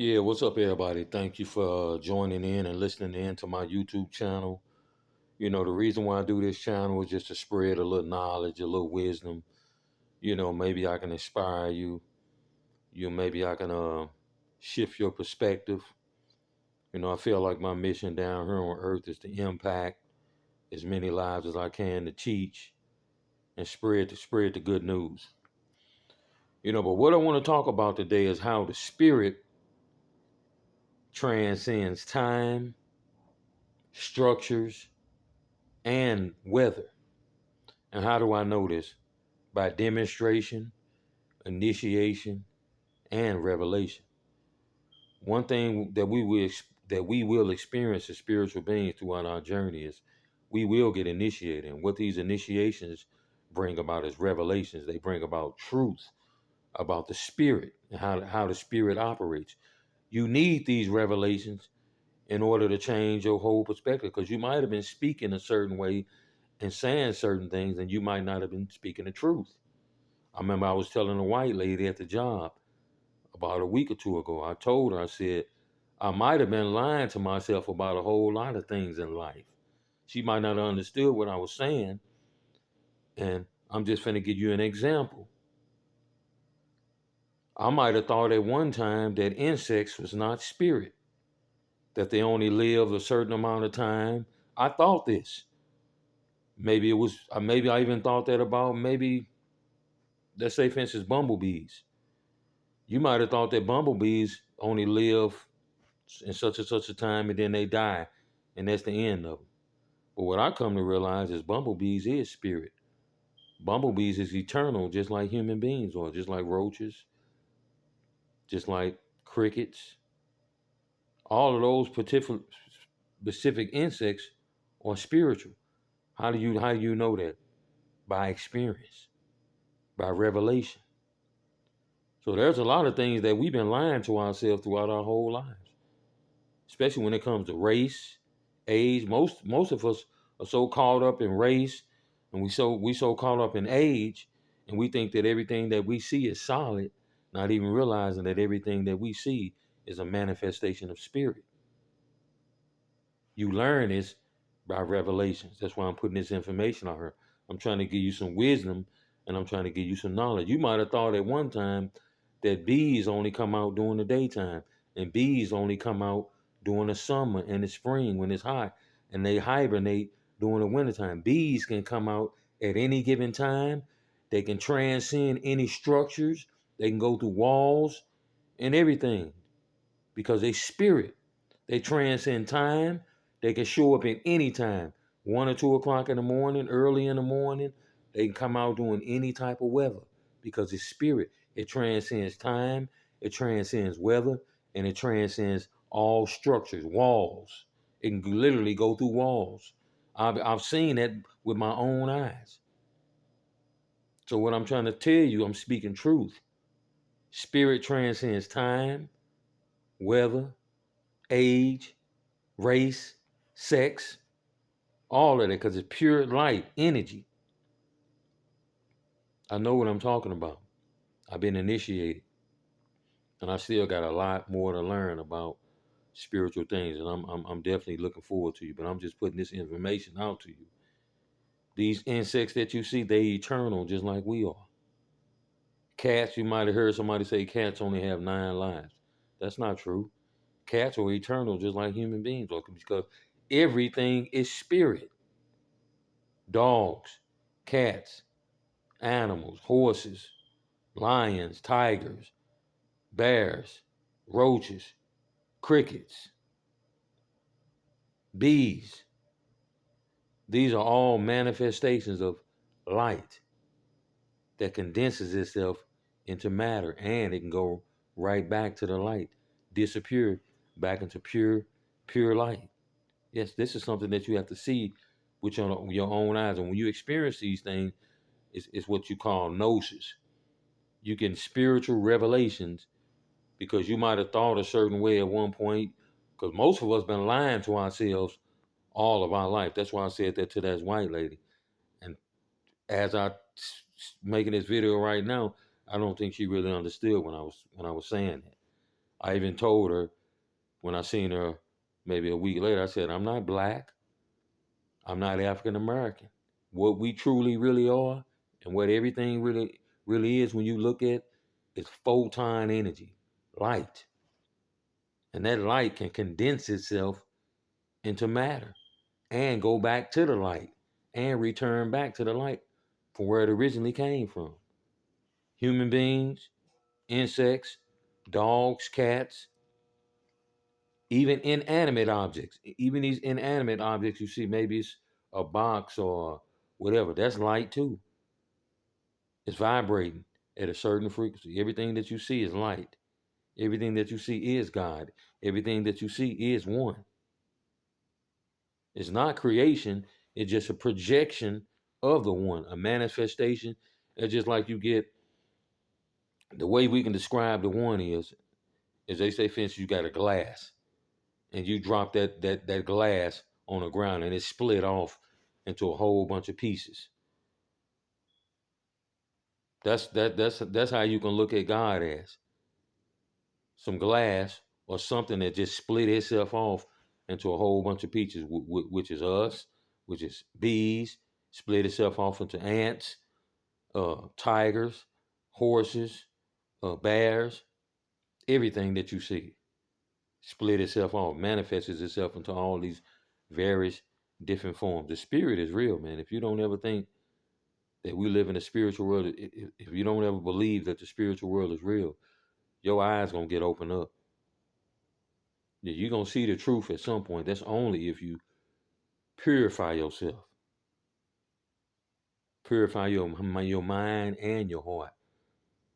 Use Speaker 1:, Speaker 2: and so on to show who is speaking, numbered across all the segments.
Speaker 1: Yeah, what's up, everybody? Thank you for joining in and listening in to my YouTube channel. The reason why I do this channel is just to spread a little knowledge, a little wisdom. Maybe I can inspire you. Maybe I can shift your perspective. I feel like my mission down here on earth is to impact as many lives as I can to teach and spread the good news. But what I want to talk about today is how the spirit transcends time, structures, and weather. And how do I know this? By demonstration, initiation, and revelation. One thing that we will experience as spiritual beings throughout our journey is we will get initiated. And what these initiations bring about is revelations. They bring about truth about the spirit and how the spirit operates. You need these revelations in order to change your whole perspective because you might have been speaking a certain way and saying certain things, and you might not have been speaking the truth. I remember I was telling a white lady at the job about a week or two ago. I told her, I said, I might have been lying to myself about a whole lot of things in life. She might not have understood what I was saying. And I'm just going to give you an example. I might have thought at one time that insects was not spirit, that they only lived a certain amount of time. I thought this. Maybe I even thought that about maybe, let's say, for instance, bumblebees. You might have thought that bumblebees only live in such and such a time and then they die, and that's the end of them. But what I come to realize is bumblebees is spirit. Bumblebees is eternal, just like human beings or just like roaches, just like crickets. All of those specific insects are spiritual. How do you know that? By experience, by revelation. So there's a lot of things that we've been lying to ourselves throughout our whole lives, especially when it comes to race, age. Most of us are so caught up in race, and we so caught up in age, and we think that everything that we see is solid, not even realizing that everything that we see is a manifestation of spirit. You learn this by revelations. That's why I'm putting this information on her. I'm trying to give you some wisdom, and I'm trying to give you some knowledge. You might have thought at one time that bees only come out during the daytime, and bees only come out during the summer and the spring when it's hot, and they hibernate during the wintertime. Bees can come out at any given time. They can transcend any structures. They can go through walls and everything because they spirit. They transcend time. They can show up at any time, 1 or 2 o'clock in the morning, early in the morning. They can come out doing any type of weather because it's spirit. It transcends time, it transcends weather, and it transcends all structures, walls. It can literally go through walls. I've seen that with my own eyes. So what I'm trying to tell you, I'm speaking truth. Spirit transcends time, weather, age, race, sex, all of that, because it's pure light, energy. I know what I'm talking about. I've been initiated, and I still got a lot more to learn about spiritual things, and I'm definitely looking forward to you. But I'm just putting this information out to you. These insects that you see, they eternal, just like we are. Cats, you might have heard somebody say cats only have 9 lives. That's not true. Cats are eternal, just like human beings are, because everything is spirit. Dogs, cats, animals, horses, lions, tigers, bears, roaches, crickets, bees. These are all manifestations of light that condenses itself into matter, and it can go right back to the light, disappear back into pure light. Yes, this is something that you have to see with your own eyes. And when you experience these things, it's what you call gnosis. You get spiritual revelations because you might have thought a certain way at one point. Because most of us been lying to ourselves all of our life. That's why I said that to that white lady. And as making this video right now, I don't think she really understood when I was saying that. I even told her when I seen her maybe a week later, I said, I'm not black. I'm not African American. What we truly really are and what everything really is when you look at is photon energy, light. And that light can condense itself into matter and go back to the light and return back to the light from where it originally came from. Human beings, insects, dogs, cats, even inanimate objects. Even these inanimate objects you see, maybe it's a box or whatever, that's light too. It's vibrating at a certain frequency. Everything that you see is light. Everything that you see is God. Everything that you see is one. It's not creation, it's just a projection of the one, a manifestation. It's just like you get the way we can describe the one is they say, for instance, you got a glass and you drop that glass on the ground and it's split off into a whole bunch of pieces. That's how you can look at God as some glass or something that just split itself off into a whole bunch of pieces, which is us, which is bees, split itself off into ants, tigers, horses, bears, everything that you see split itself off, manifests itself into all these various different forms. The spirit is real, man. If you don't ever think that we live in a spiritual world, if you don't ever believe that the spiritual world is real, your eyes gonna get opened up. You're gonna see the truth at some point. That's only if you purify yourself, purify your mind and your heart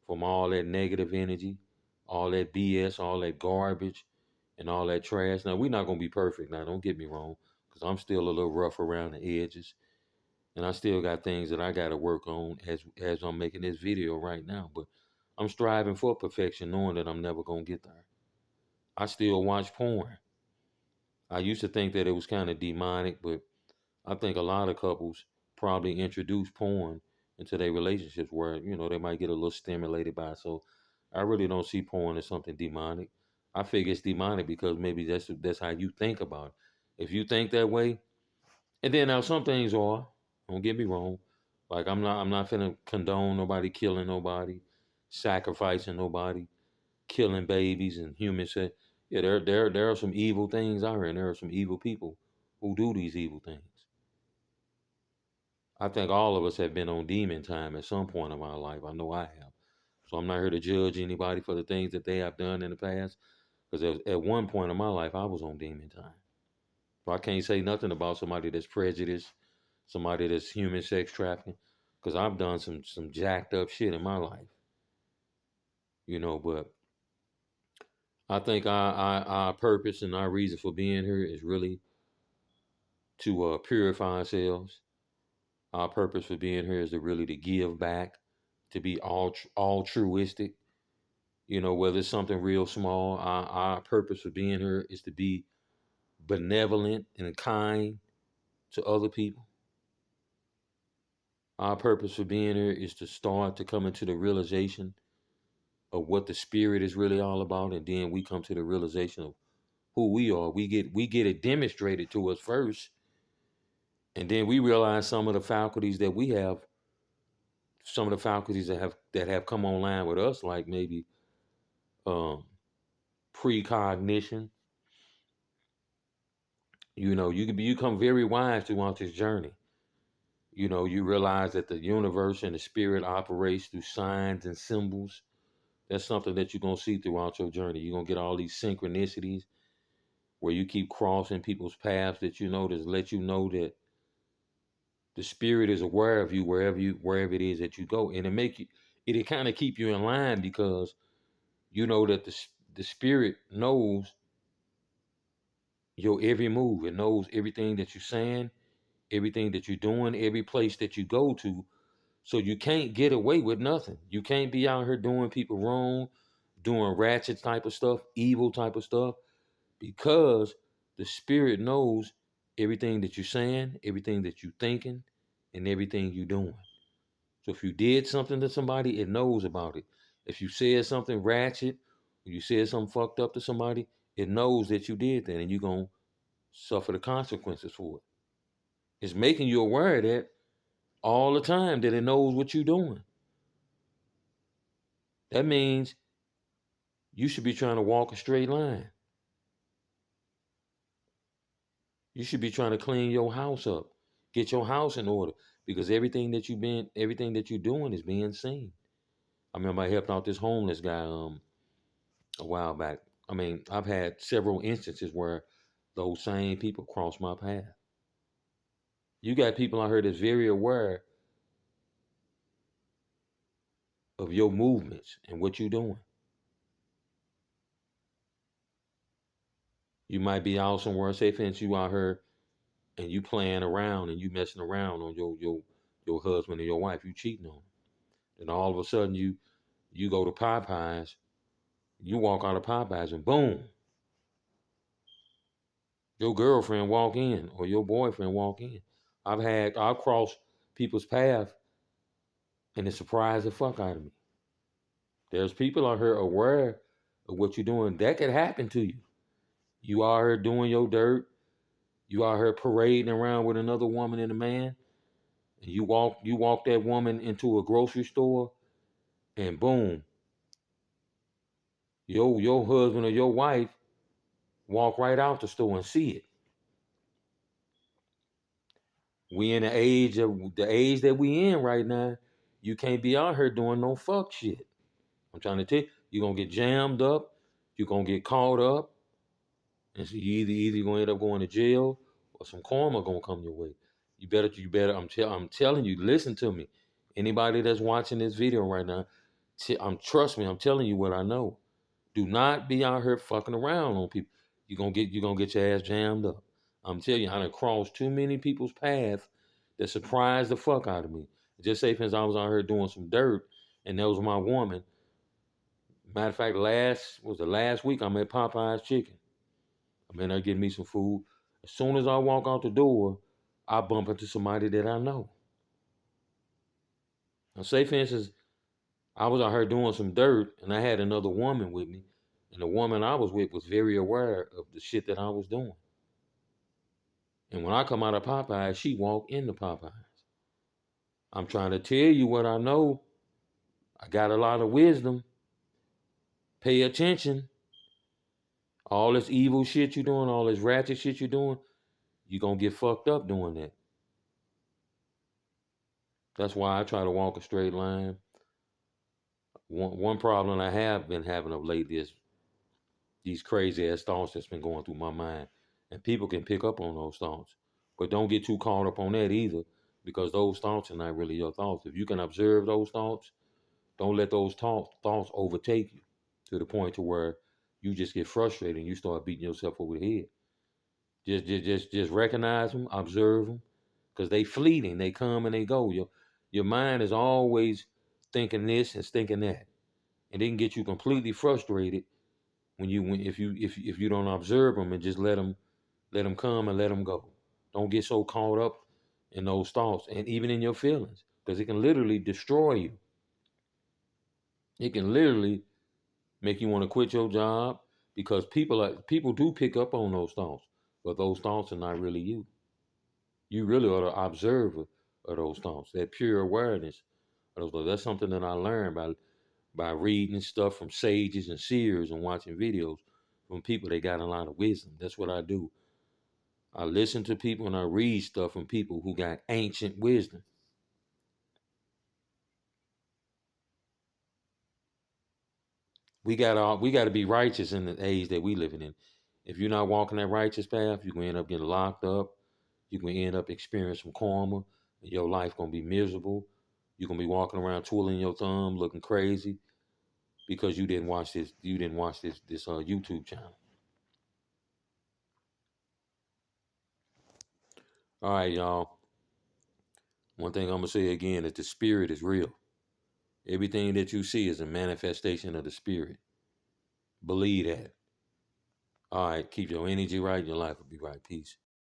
Speaker 1: from all that negative energy, all that BS, all that garbage, and all that trash. Now we're not gonna be perfect. Now don't get me wrong, because I'm still a little rough around the edges, and I still got things that I got to work on as I'm making this video right now. But I'm striving for perfection, knowing that I'm never gonna get there. I still watch porn. I used to think that it was kind of demonic, but I think a lot of couples probably introduce porn into their relationships where, they might get a little stimulated by it. So I really don't see porn as something demonic. I figure it's demonic because maybe that's how you think about it. If you think that way, and then now some things are, don't get me wrong. Like I'm not finna condone nobody killing nobody, sacrificing nobody, killing babies and humans. Yeah, there are some evil things out here, and there are some evil people who do these evil things. I think all of us have been on demon time at some point in our life. I know I have. So I'm not here to judge anybody for the things that they have done in the past. Because at one point in my life, I was on demon time. So I can't say nothing about somebody that's prejudiced, somebody that's human sex trafficking. Because I've done some jacked up shit in my life. But I think our purpose and our reason for being here is really to purify ourselves. Our purpose for being here is to give back, to be altruistic. Whether it's something real small, our purpose for being here is to be benevolent and kind to other people. Our purpose for being here is to start to come into the realization of what the spirit is really all about, and then we come to the realization of who we are. We get it demonstrated to us first, and then we realize some of the faculties that we have, some of the faculties that have come online with us, like maybe um, precognition. You become very wise throughout this journey. You realize that the universe and the spirit operates through signs and symbols. That's something that you're gonna see throughout your journey. You're gonna get all these synchronicities where you keep crossing people's paths that that let you know that the spirit is aware of you wherever it is that you go, and it kind of keep you in line because you know that the spirit knows your every move. It knows everything that you're saying, everything that you're doing, every place that you go to. So you can't get away with nothing. You can't be out here doing people wrong, doing ratchet type of stuff, evil type of stuff, because the spirit knows everything that you're saying, everything that you're thinking, and everything you're doing. So if you did something to somebody, it knows about it. If you said something ratchet When you said something fucked up to somebody, it knows that you did that and you're going to suffer the consequences for it. It's making you aware of that all the time, that it knows what you're doing. That means you should be trying to walk a straight line. You should be trying to clean your house up, get your house in order, because everything that you're doing is being seen. I remember I helped out this homeless guy a while back. I mean, I've had several instances where those same people cross my path. You got people out here that's very aware of your movements and what you're doing. You might be out somewhere, say for instance, you out here and you playing around and you messing around on your husband or your wife, you cheating on them. And all of a sudden you go to Popeyes, you walk out of Popeyes and boom, your girlfriend walk in or your boyfriend walk in. I've crossed people's path and it surprised the fuck out of me. There's people out here aware of what you're doing. That could happen to you. You out here doing your dirt. You out here parading around with another woman and a man. And you walk that woman into a grocery store and boom, your husband or your wife walk right out the store and see it. We in the age that we in right now, you can't be out here doing no fuck shit. I'm trying to tell you, you're gonna get jammed up, you're gonna get caught up, and so you either gonna end up going to jail or some karma gonna come your way. You better. I'm telling you, listen to me. Anybody that's watching this video right now, trust me. I'm telling you what I know. Do not be out here fucking around on people. You're gonna get your ass jammed up. I'm telling you, I done crossed too many people's path that surprised the fuck out of me. Just say for instance, I was out here doing some dirt, and that was my woman. Matter of fact, the last week I'm at Popeye's Chicken. I'm in there getting me some food. As soon as I walk out the door, I bump into somebody that I know. Now, say for instance, I was out here doing some dirt, and I had another woman with me, and the woman I was with was very aware of the shit that I was doing. And when I come out of Popeyes, she walked into Popeyes. I'm trying to tell you what I know. I got a lot of wisdom. Pay attention. All this evil shit you're doing, all this ratchet shit you're doing, you're going to get fucked up doing that. That's why I try to walk a straight line. One problem I have been having of late is these crazy ass thoughts that's been going through my mind. And people can pick up on those thoughts. But don't get too caught up on that either, because those thoughts are not really your thoughts. If you can observe those thoughts, don't let those thoughts overtake you to the point to where you just get frustrated and you start beating yourself over the head. Just recognize them, observe them, because they fleeting. They come and they go. Your mind is always thinking this and thinking that, and it can get you completely frustrated if you don't observe them and just let them come and let them go. Don't get so caught up in those thoughts and even in your feelings, because it can literally destroy you. It can literally make you want to quit your job, because people do pick up on those thoughts, but those thoughts are not really you. You really are the observer of those thoughts, that pure awareness of those thoughts. That's something that I learned by reading stuff from sages and seers and watching videos from people that got a lot of wisdom. That's what I do. I listen to people and I read stuff from people who got ancient wisdom. We got to be righteous in the age that we living in. If you're not walking that righteous path, you're gonna end up getting locked up. You're gonna end up experiencing karma. And your life gonna be miserable. You're gonna be walking around twirling your thumb, looking crazy because you didn't watch this. You didn't watch this YouTube channel. All right, y'all. One thing I'm gonna say again is the spirit is real. Everything that you see is a manifestation of the spirit. Believe that. All right, keep your energy right, your life will be right. Peace.